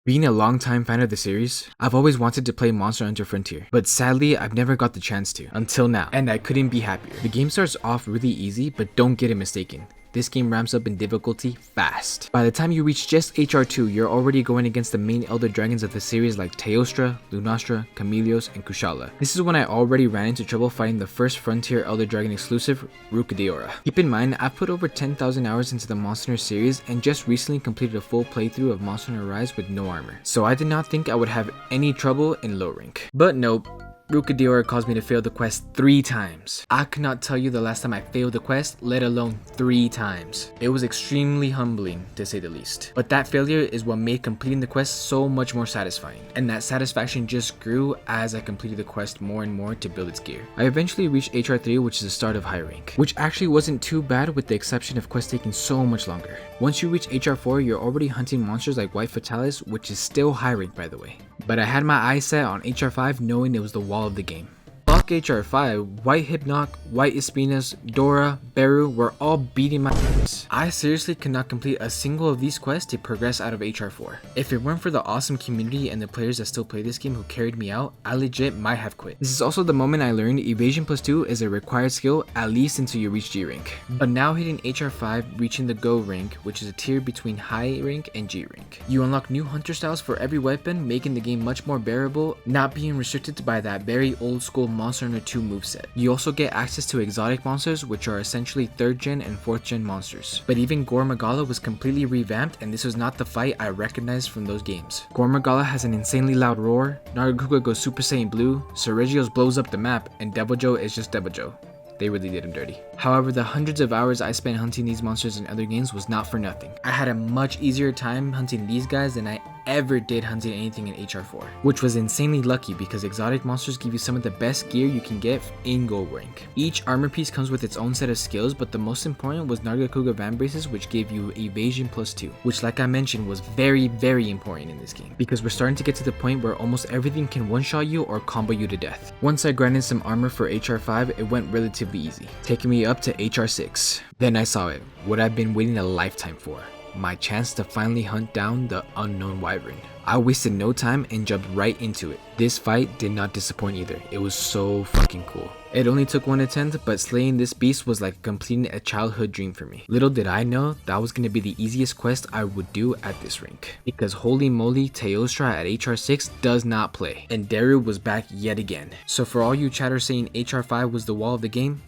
Being a longtime fan of the series, I've always wanted to play Monster Hunter Frontier, but sadly I've never got the chance to, until now, and I couldn't be happier. The game starts off really easy, but don't get it mistaken. This game ramps up in difficulty fast. By the time you reach just HR2, you're already going against the main Elder Dragons of the series like Teostra, Lunastra, Chameleos, and Kushala. This is when I already ran into trouble fighting the first Frontier Elder Dragon exclusive, Rukadiora. Keep in mind, I've put over 10,000 hours into the Monster Hunter series and just recently completed a full playthrough of Monster Hunter Rise with no armor, so I did not think I would have any trouble in low rank. But nope. Rukadiora caused me to fail the quest 3 times. I could not tell you the last time I failed the quest, let alone 3 times. It was extremely humbling, to say the least. But that failure is what made completing the quest so much more satisfying. And that satisfaction just grew as I completed the quest more and more to build its gear. I eventually reached HR3, which is the start of high rank, which actually wasn't too bad with the exception of quests taking so much longer. Once you reach HR4, you're already hunting monsters like White Fatalis, which is still high rank by the way. But I had my eyes set on HR5 knowing it was the wall of the game. Fuck HR5, White Hypnoc, White Espinas, Dora, Beru were all beating my ass. I seriously could not complete a single of these quests to progress out of HR4. If it weren't for the awesome community and the players that still play this game who carried me out, I legit might have quit. This is also the moment I learned Evasion plus 2 is a required skill at least until you reach G rank. But now hitting HR5, reaching the Go rank, which is a tier between high rank and G rank. You unlock new hunter styles for every weapon, making the game much more bearable, not being restricted by that very old school Monster Hunter 2 moveset. You also get access to exotic monsters, which are essentially 3rd gen and 4th gen monsters. But even Gormagala was completely revamped, and this was not the fight I recognized from those games. Gormagala has an insanely loud roar, Nargacuga goes Super Saiyan Blue, Seregios blows up the map, and Deviljho is just Deviljho. They really did him dirty. However, the hundreds of hours I spent hunting these monsters in other games was not for nothing. I had a much easier time hunting these guys than I ever did hunting anything in HR4, which was insanely lucky because exotic monsters give you some of the best gear you can get in gold rank. Each armor piece comes with its own set of skills, but the most important was Nargacuga Van Braces, which gave you evasion plus 2, which like I mentioned was very important in this game because we're starting to get to the point where almost everything can one-shot you or combo you to death. Once I grinded some armor for HR5, it went relatively easy, taking me up to HR6. Then I saw it, what I've been waiting a lifetime for. My chance to finally hunt down the unknown wyvern. I wasted no time and jumped right into it. This fight did not disappoint either. It was so fucking cool. It only took one attempt, but slaying this beast was like completing a childhood dream for me. Little did I know that was going to be the easiest quest I would do at this rank. Because holy moly, Teostra at HR6 does not play. And Daru was back yet again. So for all you chatter saying HR5 was the wall of the game,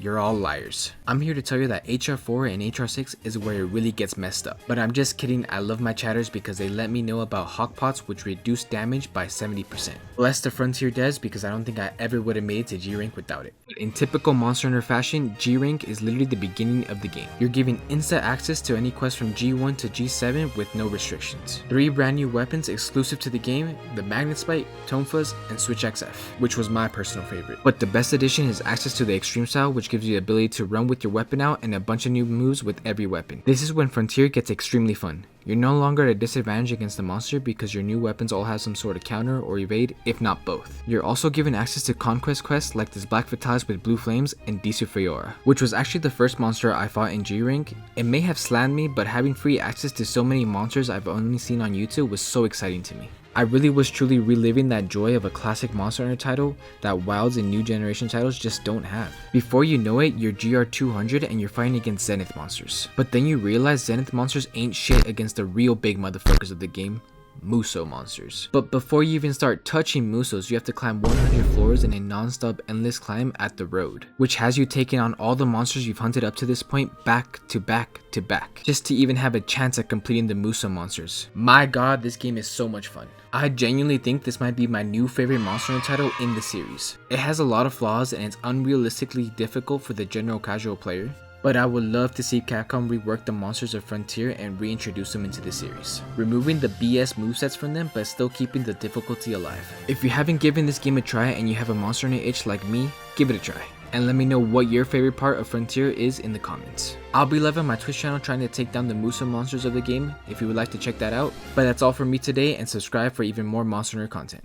you're all liars. I'm here to tell you that HR4 and HR6 is where it really gets messed up. But I'm just kidding, I love my chatters because they let me know about Hawkpots, which reduce damage by 70%. Bless the Frontier devs because I don't think I ever would have made it to G rank without it. In typical Monster Hunter fashion, G rank is literally the beginning of the game. You're given instant access to any quest from G1 to G7 with no restrictions. 3 brand new weapons exclusive to the game, the Magnet Spike, Tonfas, and Switch XF, which was my personal favorite. But the best addition is access to the Extreme Style, which gives you the ability to run with your weapon out and a bunch of new moves with every weapon. This is when Frontier gets extremely fun. You're no longer at a disadvantage against the monster because your new weapons all have some sort of counter or evade, if not both. You're also given access to conquest quests like this Black Fatalis with blue flames and Disu Feora, which was actually the first monster I fought in G rank. It may have slammed me, but having free access to so many monsters I've only seen on YouTube was so exciting to me. I really was truly reliving that joy of a classic Monster Hunter title that Wilds and new generation titles just don't have. Before you know it, you're GR200 and you're fighting against Zenith monsters. But then you realize Zenith monsters ain't shit against the real big motherfuckers of the game, Muso monsters. But before you even start touching Musos, you have to climb 100 floors in a non-stop endless climb at the road, which has you taking on all the monsters you've hunted up to this point back to back to back, just to even have a chance at completing the Muso monsters. My god, this game is so much fun. I genuinely think this might be my new favorite Monster Hunter title in the series. It has a lot of flaws and it's unrealistically difficult for the general casual player, but I would love to see Capcom rework the monsters of Frontier and reintroduce them into the series, removing the BS movesets from them but still keeping the difficulty alive. If you haven't given this game a try and you have a Monster Hunter itch like me, give it a try. And let me know what your favorite part of Frontier is in the comments. I'll be live on my Twitch channel trying to take down the Muso monsters of the game if you would like to check that out. But that's all from me today, and subscribe for even more Monster Hunter content.